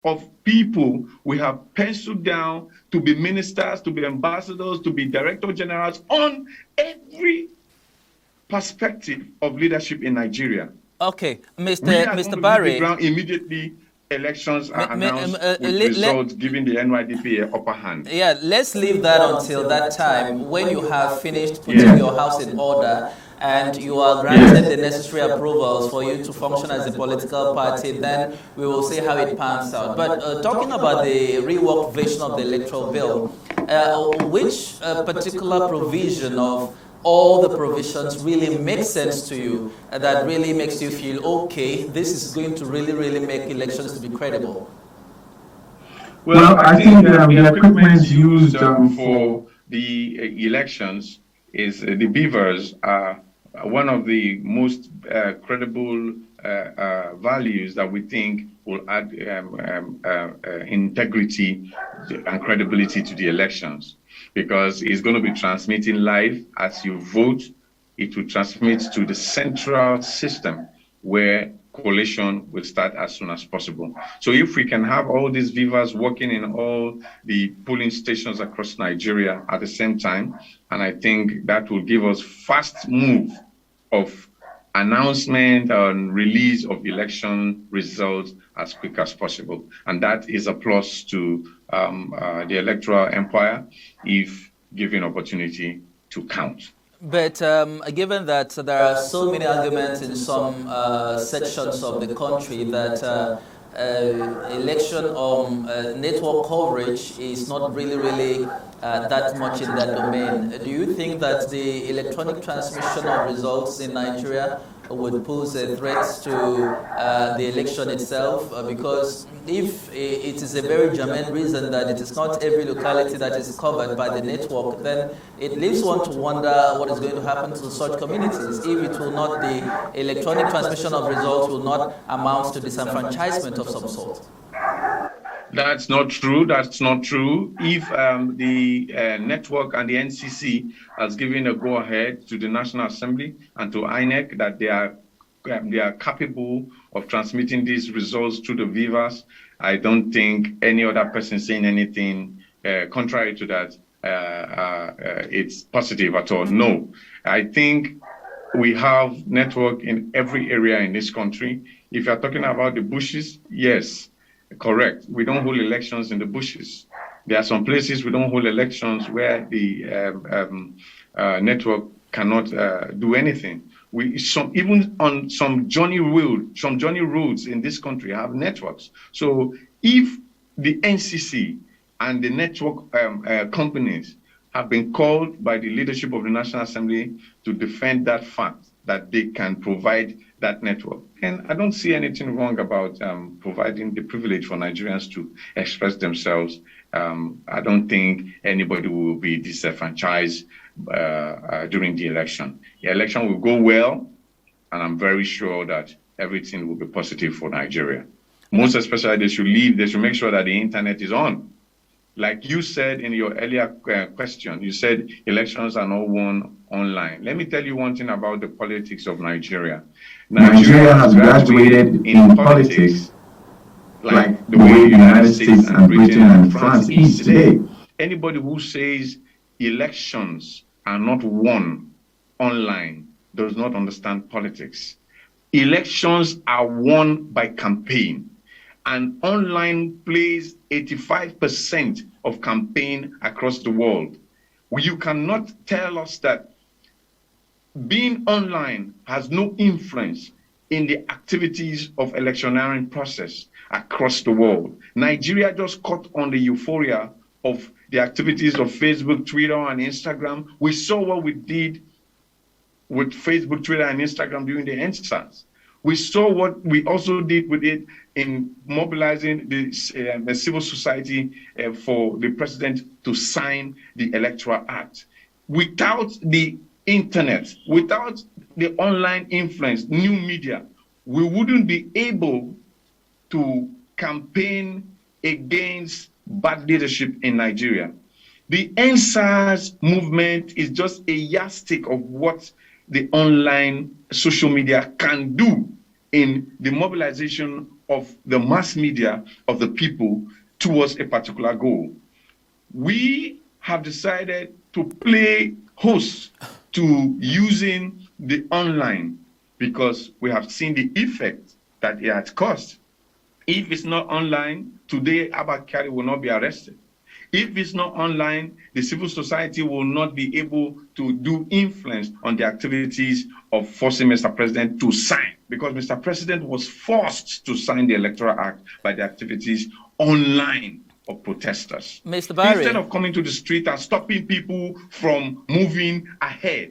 of people we have penciled down to be ministers, to be ambassadors, to be director generals on every perspective of leadership in Nigeria. Okay, Mr. We are Mr. going to Barry. leave the ground immediately. Elections are announced with results giving the NYDP an upper hand. Yeah, let's leave that until that time when you have finished putting your house in order and you are granted the necessary approvals for you to function as a political party. Then we will see how it pans out. But talking about the reworked version of the electoral bill, which particular provision of all the provisions really make sense to you, that really makes you feel, okay, this is going to really make elections to be credible? Well, I think the equipment used for the elections is the beavers are one of the most credible values that we think will add integrity and credibility to the elections, because it's going to be transmitting live as you vote. It will transmit to the central system where collation will start as soon as possible. So if we can have all these beavers working in all the polling stations across Nigeria at the same time, and I think that will give us fast move of announcement and release of election results as quick as possible. And that is a plus to the electoral empire if given opportunity to count. But given that there are so many arguments in some sections of the country that election network coverage is not really that much in that domain, do you think that the electronic transmission of results in Nigeria would pose a threat to the election itself? Because if it is a very germane reason that it is not every locality that is covered by the network, then it leaves one to wonder what is going to happen to such communities if it will not, the electronic transmission of results will not amount to disenfranchisement of some sort. That's not true. That's not true. If the network and the NCC has given a go-ahead to the National Assembly and to INEC that they are capable of transmitting these results to the viewers, I don't think any other person saying anything contrary to that it's positive at all. No, I think we have network in every area in this country. If you're talking about the bushes, yes. Correct. We don't hold elections in the bushes. There are some places we don't hold elections where the network cannot do anything. Even on some journey roads in this country have networks. So if the NCC and the network companies have been called by the leadership of the National Assembly to defend that fact that they can provide that network, and I don't see anything wrong about providing the privilege for Nigerians to express themselves. I don't think anybody will be disenfranchised during the election. The election will go well, and I'm very sure that everything will be positive for Nigeria. Most especially, they should make sure that the internet is on. Like you said in your earlier question, you said elections are not won online. Let me tell you one thing about the politics of Nigeria. Nigeria has graduated in politics like the way the United States and Britain and France is today. Anybody who says elections are not won online does not understand politics. Elections are won by campaign. And online plays 85% of campaign across the world. You cannot tell us that being online has no influence in the activities of electioneering process across the world. Nigeria just caught on the euphoria of the activities of Facebook, Twitter, and Instagram. We saw what we did with Facebook, Twitter, and Instagram during the EndSARS. We saw what we also did with it in mobilizing the civil society for the president to sign the Electoral Act. Without the internet, without the online influence, new media, we wouldn't be able to campaign against bad leadership in Nigeria. The EndSARS movement is just a yardstick of what the online social media can do in the mobilization of the mass media of the people towards a particular goal. We have decided to play host to using the online because we have seen the effect that it has caused. If it's not online, today Abba Kyari will not be arrested. If it's not online, the civil society will not be able to do influence on the activities of forcing Mr. President to sign, because Mr. President was forced to sign the Electoral Act by the activities online of protesters. Mr. Barry, instead of coming to the street and stopping people from moving ahead,